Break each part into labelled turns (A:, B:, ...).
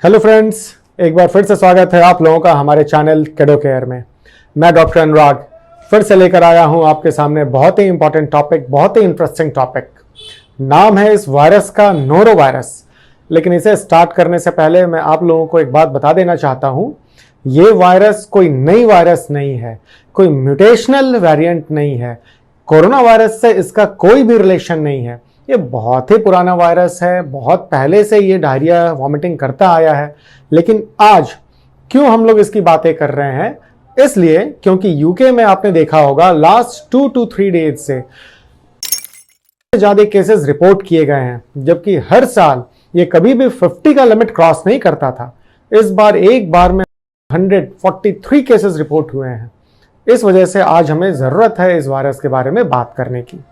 A: Hello friends, एक बार फिर से स्वागत है आप लोगों का हमारे चैनल केडो केयर में। मैं डॉक्टर अनुराग फिर से लेकर आया हूं आपके सामने बहुत ही इंपॉर्टेंट टॉपिक, बहुत ही इंटरेस्टिंग टॉपिक। नाम है इस वायरस का नोरो वायरस। लेकिन इसे स्टार्ट करने से पहले मैं आप लोगों को एक बात बता देना चाहता हूं, ये वायरस कोई नई वायरस नहीं है, कोई म्यूटेशनल वेरिएंट नहीं है। कोरोना वायरस से इसका कोई भी रिलेशन नहीं है। ये बहुत ही पुराना वायरस है, बहुत पहले से ये डायरिया वॉमिटिंग करता आया है। लेकिन आज क्यों हम लोग इसकी बातें कर रहे हैं? इसलिए क्योंकि यूके में आपने देखा होगा लास्ट 2 to 3 डेज से ज्यादा केसेस रिपोर्ट किए गए हैं, जबकि हर साल ये कभी भी 50 का लिमिट क्रॉस नहीं करता था। इस बार एक बार में 143 केसेस रिपोर्ट हुए हैं। इस वजह से आज हमें जरूरत है इस वायरस के बारे में बात करने की।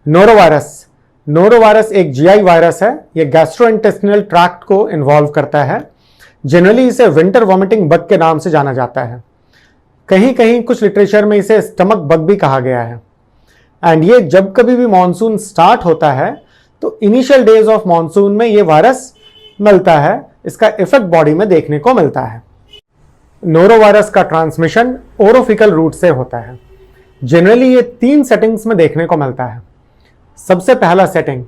A: नोरोवायरस एक जीआई वायरस है। यह गैस्ट्रोइंटेस्टिनल ट्रैक्ट को इन्वॉल्व करता है। जनरली इसे विंटर वॉमिटिंग बग के नाम से जाना जाता है। कहीं कहीं कुछ लिटरेचर में इसे स्टमक बग भी कहा गया है। एंड ये जब कभी भी मॉनसून स्टार्ट होता है तो इनिशियल डेज ऑफ मॉनसून में ये वायरस मिलता है, इसका इफेक्ट बॉडी में देखने को मिलता है। नोरोवायरस का ट्रांसमिशन ओरोफिकल रूट से होता है। जनरली ये 3 सेटिंग्स में देखने को मिलता है। सबसे पहला सेटिंग,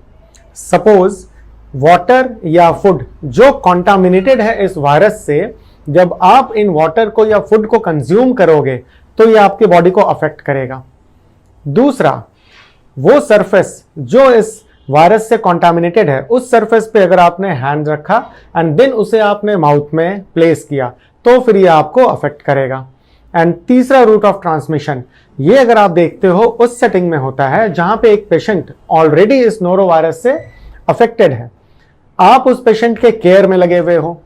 A: सपोज वाटर या फूड जो कॉन्टामिनेटेड है इस वायरस से, जब आप इन वाटर को या फूड को कंज्यूम करोगे तो ये आपके बॉडी को अफेक्ट करेगा। दूसरा, वो सरफेस जो इस वायरस से कॉन्टामिनेटेड है, उस सरफेस पे अगर आपने हैंड रखा एंड देन उसे आपने माउथ में प्लेस किया तो फिर ये आपको अफेक्ट करेगा। एंड तीसरा रूट ऑफ ट्रांसमिशन, ये अगर आप देखते हो उस सेटिंग में होता है जहां पे एक पेशेंट ऑलरेडी इस नोरोवायरस से अफेक्टेड है। आप उस पेशेंट के केयर में लगे हुए हो,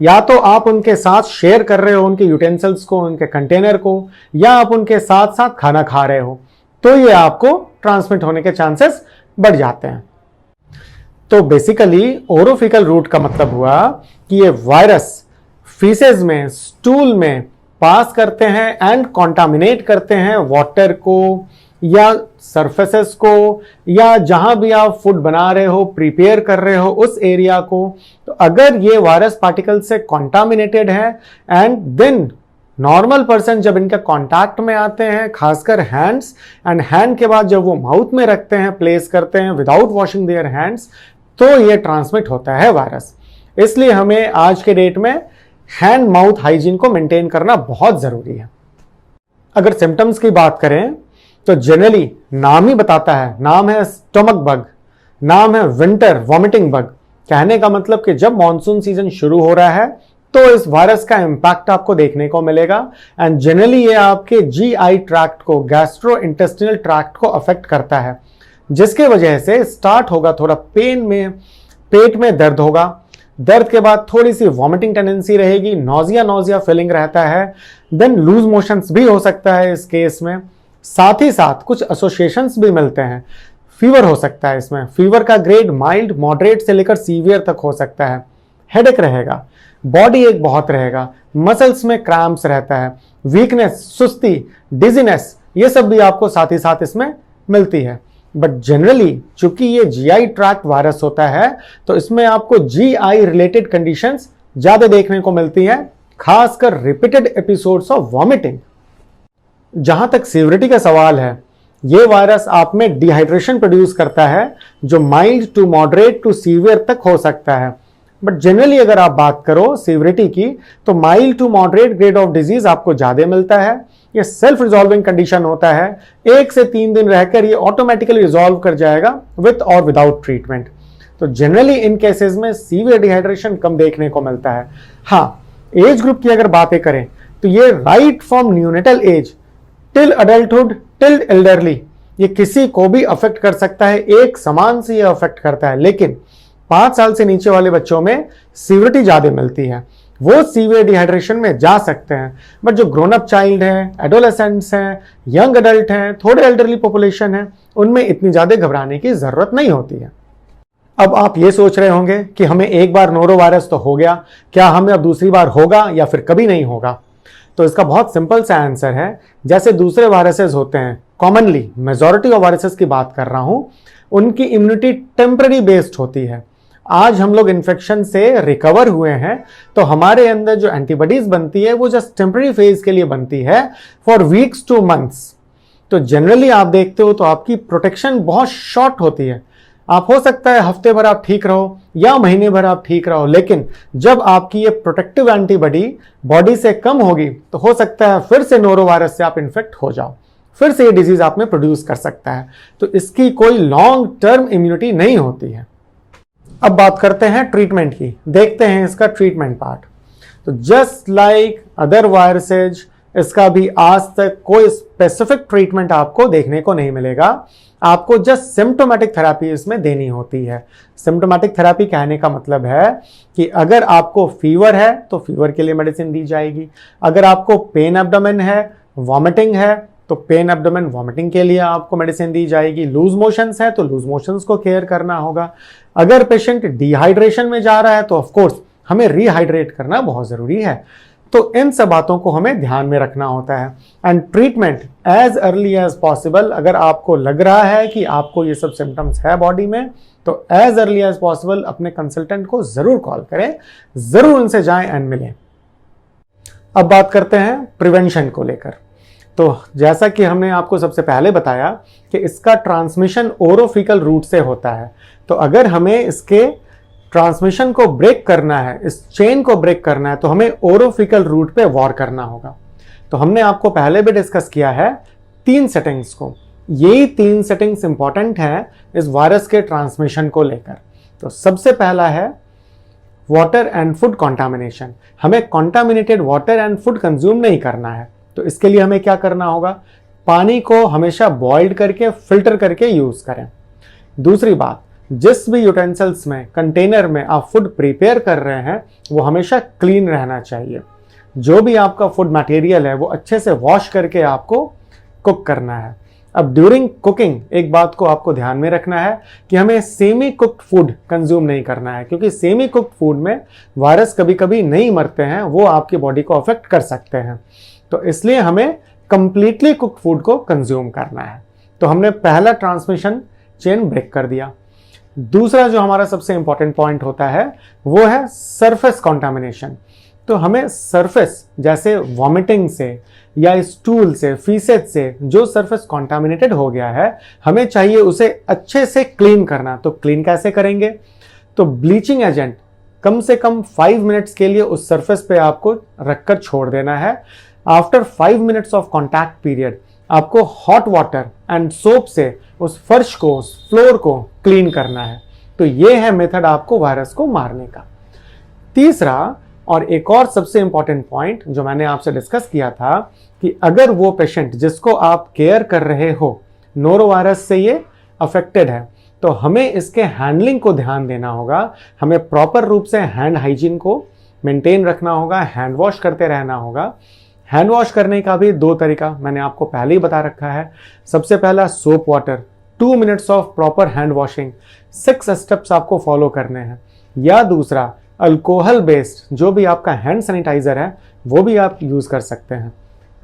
A: या तो आप उनके साथ शेयर कर रहे हो उनके यूटेंसिल्स को, उनके कंटेनर को, या आप उनके साथ साथ खाना खा रहे हो, तो ये आपको ट्रांसमिट होने के चांसेस बढ़ जाते हैं। तो बेसिकली ओरोफिकल रूट का मतलब हुआ कि ये वायरस फीसेस में, स्टूल में पास करते हैं एंड कॉन्टामिनेट करते हैं वाटर को या सरफेसेस को, या जहां भी आप फूड बना रहे हो, प्रिपेयर कर रहे हो उस एरिया को। तो अगर ये वायरस पार्टिकल से कॉन्टामिनेटेड है एंड देन नॉर्मल पर्सन जब इनके कांटेक्ट में आते हैं, खासकर हैंड्स, एंड हैंड के बाद जब वो माउथ में रखते हैं, प्लेस करते हैं विदाउट वॉशिंग देयर हैंड्स, तो ये ट्रांसमिट होता है वायरस। इसलिए हमें आज के डेट में हैंड माउथ हाइजीन को मेंटेन करना बहुत जरूरी है। अगर सिम्टम्स की बात करें तो जनरली नाम ही बताता है, नाम है स्टमक बग, नाम है विंटर वॉमिटिंग बग। कहने का मतलब कि जब मॉनसून सीजन शुरू हो रहा है तो इस वायरस का इंपैक्ट आपको देखने को मिलेगा। एंड जनरली ये आपके जीआई ट्रैक्ट को, गैस्ट्रो इंटेस्टिनल ट्रैक्ट को अफेक्ट करता है, जिसके वजह से स्टार्ट होगा थोड़ा पेन में, पेट में दर्द होगा। दर्द के बाद थोड़ी सी वॉमिटिंग टेंडेंसी रहेगी, नोजिया फीलिंग रहता है, देन लूज मोशंस भी हो सकता है इस केस में। साथ ही साथ कुछ एसोसिएशंस भी मिलते हैं। फीवर हो सकता है इसमें, फीवर का ग्रेड माइल्ड, मॉडरेट से लेकर सीवियर तक हो सकता है। हेडेक रहेगा, बॉडी एक बहुत रहेगा, मसल्स में क्रैम्प्स रहता है, वीकनेस, सुस्ती, डिजीनेस, ये सब भी आपको साथ ही साथ इसमें मिलती है। बट जनरली चूंकि ये जीआई ट्रैक्ट वायरस होता है तो इसमें आपको जीआई रिलेटेड कंडीशंस ज्यादा देखने को मिलती हैं, खासकर रिपीटेड एपिसोड्स ऑफ वॉमिटिंग। जहां तक सीवियरिटी का सवाल है, ये वायरस आप में डिहाइड्रेशन प्रोड्यूस करता है जो mild to moderate to severe तक हो सकता है। बट जनरली अगर आप बात करो सीवियरिटी की तो mild to moderate grade of disease आपको ज्यादा मिलता है। ये सेल्फ रिजॉल्विंग कंडीशन होता है, 1 से 3 दिन रहकर ये ऑटोमेटिकली रिजॉल्व कर जाएगा विथ और विदाउट ट्रीटमेंट। तो जनरली इन केसेस में सीवियर डिहाइड्रेशन कम देखने को मिलता है। हाँ, एज ग्रुप की अगर बातें करें तो ये right from neonatal as till adulthood till elderly, ये किसी को भी अफेक्ट कर सकता है, एक समान से ये अफेक्ट करता है। लेकिन 5 साल से नीचे वाले बच्चों में सीवियरिटी ज्यादा मिलती है, वो सीवियर डिहाइड्रेशन में जा सकते हैं। बट जो ग्रोन अप चाइल्ड है, एडोलेसेंट्स हैं, यंग अडल्ट हैं, थोड़े एल्डरली पॉपुलेशन है, उनमें इतनी ज्यादा घबराने की जरूरत नहीं होती है। अब आप ये सोच रहे होंगे कि हमें एक बार नोरो वायरस तो हो गया, क्या हमें अब दूसरी बार होगा या फिर कभी नहीं होगा? तो इसका बहुत सिंपल सा आंसर है, जैसे दूसरे वायरसेस होते हैं कॉमनली मेजॉरिटी ऑफ वायरसेस की बात कर रहा हूं, उनकी इम्यूनिटी टेम्पररी बेस्ड होती है। आज हम लोग इन्फेक्शन से रिकवर हुए हैं तो हमारे अंदर जो एंटीबॉडीज बनती है वो जस्ट टेम्पररी फेज के लिए बनती है, फॉर वीक्स टू मंथ्स। तो जनरली आप देखते हो तो आपकी प्रोटेक्शन बहुत शॉर्ट होती है। आप हो सकता है हफ्ते भर आप ठीक रहो या महीने भर आप ठीक रहो, लेकिन जब आपकी ये प्रोटेक्टिव एंटीबॉडी बॉडी से कम होगी तो हो सकता है फिर से नोरोवायरस से आप इन्फेक्ट हो जाओ, फिर से ये डिजीज आप में प्रोड्यूस कर सकता है। तो इसकी कोई लॉन्ग टर्म इम्यूनिटी नहीं होती है। अब बात करते हैं ट्रीटमेंट की, देखते हैं इसका ट्रीटमेंट पार्ट। तो जस्ट लाइक अदर वायरसेज, इसका भी आज तक कोई स्पेसिफिक ट्रीटमेंट आपको देखने को नहीं मिलेगा। आपको जस्ट सिम्टोमेटिक थेरेपी इसमें देनी होती है। सिम्टोमेटिक थेरेपी कहने का मतलब है कि अगर आपको फीवर है तो फीवर के लिए मेडिसिन दी जाएगी, अगर आपको पेन एब्डोमेन है, वॉमिटिंग है तो पेन एब्डोमेन वॉमिटिंग के लिए आपको मेडिसिन दी जाएगी, लूज मोशंस है तो लूज मोशंस को केयर करना होगा। अगर पेशेंट डिहाइड्रेशन में जा रहा है तो ऑफ कोर्स हमें रिहाइड्रेट करना बहुत जरूरी है। तो इन सब बातों को हमें ध्यान में रखना होता है। And treatment as early as possible, अगर आपको लग रहा है कि आपको ये सब सिम्टम्स है बॉडी में, तो एज अर्ली एज पॉसिबल अपने कंसल्टेंट को जरूर कॉल करें, जरूर उनसे जाएं एंड मिलें। अब बात करते हैं प्रिवेंशन को लेकर। तो जैसा कि हमने आपको सबसे पहले बताया कि इसका ट्रांसमिशन ओरोफिकल रूट से होता है, तो अगर हमें इसके ट्रांसमिशन को ब्रेक करना है, इस चेन को ब्रेक करना है, तो हमें ओरोफिकल रूट पे वॉर करना होगा। तो हमने आपको पहले भी डिस्कस किया है 3 सेटिंग्स को। यही 3 सेटिंग्स इंपॉर्टेंट हैं इस वायरस के ट्रांसमिशन को लेकर। तो सबसे पहला है वाटर एंड फूड कॉन्टामिनेशन। हमें contaminated water and food consume नहीं करना है। तो इसके लिए हमें क्या करना होगा, पानी को हमेशा बॉइल्ड करके फिल्टर करके यूज करें। दूसरी बात, जिस भी यूटेंसिल्स में, कंटेनर में आप फूड प्रिपेयर कर रहे हैं वो हमेशा क्लीन रहना चाहिए। जो भी आपका फूड मटेरियल है वो अच्छे से वॉश करके आपको कुक करना है। अब ड्यूरिंग कुकिंग एक बात को आपको ध्यान में रखना है कि हमें सेमी कुक्ड फूड कंज्यूम नहीं करना है, क्योंकि सेमी कुक्ड फूड में वायरस कभी कभी नहीं मरते हैं, वो आपकी बॉडी को अफेक्ट कर सकते हैं। तो इसलिए हमें कंप्लीटली कुक्ड फूड को कंज्यूम करना है। तो हमने पहला ट्रांसमिशन चेन ब्रेक कर दिया। दूसरा जो हमारा सबसे इंपॉर्टेंट पॉइंट होता है वो है सरफेस कॉन्टामिनेशन। तो हमें सरफेस जैसे वॉमिटिंग से या स्टूल से, फीसेज से जो सरफेस कॉन्टामिनेटेड हो गया है, हमें चाहिए उसे अच्छे से क्लीन करना। तो क्लीन कैसे करेंगे, तो ब्लीचिंग एजेंट कम से कम 5 मिनट्स के लिए उस सरफेस पे आपको रखकर छोड़ देना है। After 5 minutes of contact period आपको हॉट वाटर एंड सोप से उस फर्श को, उस फ्लोर को क्लीन करना है। तो ये है मेथड आपको वायरस को मारने का। तीसरा और एक और सबसे इंपॉर्टेंट पॉइंट जो मैंने आपसे डिस्कस किया था कि अगर वो पेशेंट जिसको आप केयर कर रहे हो नोरोवायरस से ये अफेक्टेड है, तो हमें इसके हैंडलिंग को ध्यान देना होगा। हमें प्रॉपर रूप से हैंड हाइजीन को मेंटेन रखना होगा, हैंड वॉश करते रहना होगा। हैंड वॉश करने का भी 2 तरीका मैंने आपको पहले ही बता रखा है। सबसे पहला soap water, 2 minutes of proper hand washing, 6 steps आपको फॉलो करने हैं। या दूसरा अल्कोहल बेस्ड जो भी आपका हैंड सैनिटाइजर है वो भी आप यूज कर सकते हैं।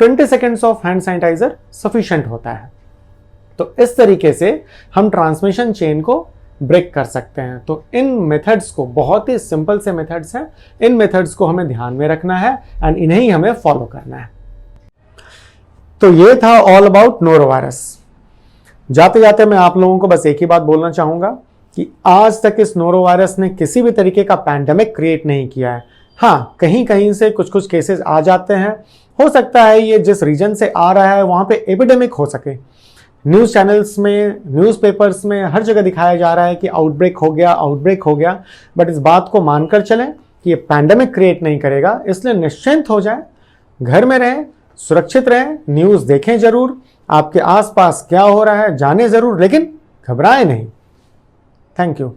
A: 20 seconds of hand sanitiser sufficient होता है। तो इस तरीके से हम ट्रांसमिशन चेन को ब्रेक कर सकते हैं। तो इन मेथड्स को, बहुत ही सिंपल से मेथड्स हैं, इन मेथड्स को हमें ध्यान में रखना है एंड इन्हें ही हमें फॉलो करना है। तो ये था ऑल अबाउट नोरोवायरस। जाते जाते मैं आप लोगों को बस एक ही बात बोलना चाहूंगा कि आज तक इस नोरोवायरस ने किसी भी तरीके का पैंडेमिक क्रिएट नहीं किया है। हाँ, कहीं कहीं से कुछ कुछ केसेस आ जाते हैं। हो सकता है ये जिस रीजन से आ रहा है वहां पे एपिडेमिक हो सके। न्यूज़ चैनल्स में, न्यूज़पेपर्स में हर जगह दिखाया जा रहा है कि आउटब्रेक हो गया, आउटब्रेक हो गया, बट इस बात को मानकर चलें कि ये पैंडेमिक क्रिएट नहीं करेगा। इसलिए निश्चिंत हो जाएं, घर में रहें, सुरक्षित रहें, न्यूज़ देखें जरूर, आपके आसपास क्या हो रहा है जाने जरूर, लेकिन घबराएं नहीं। Thank you.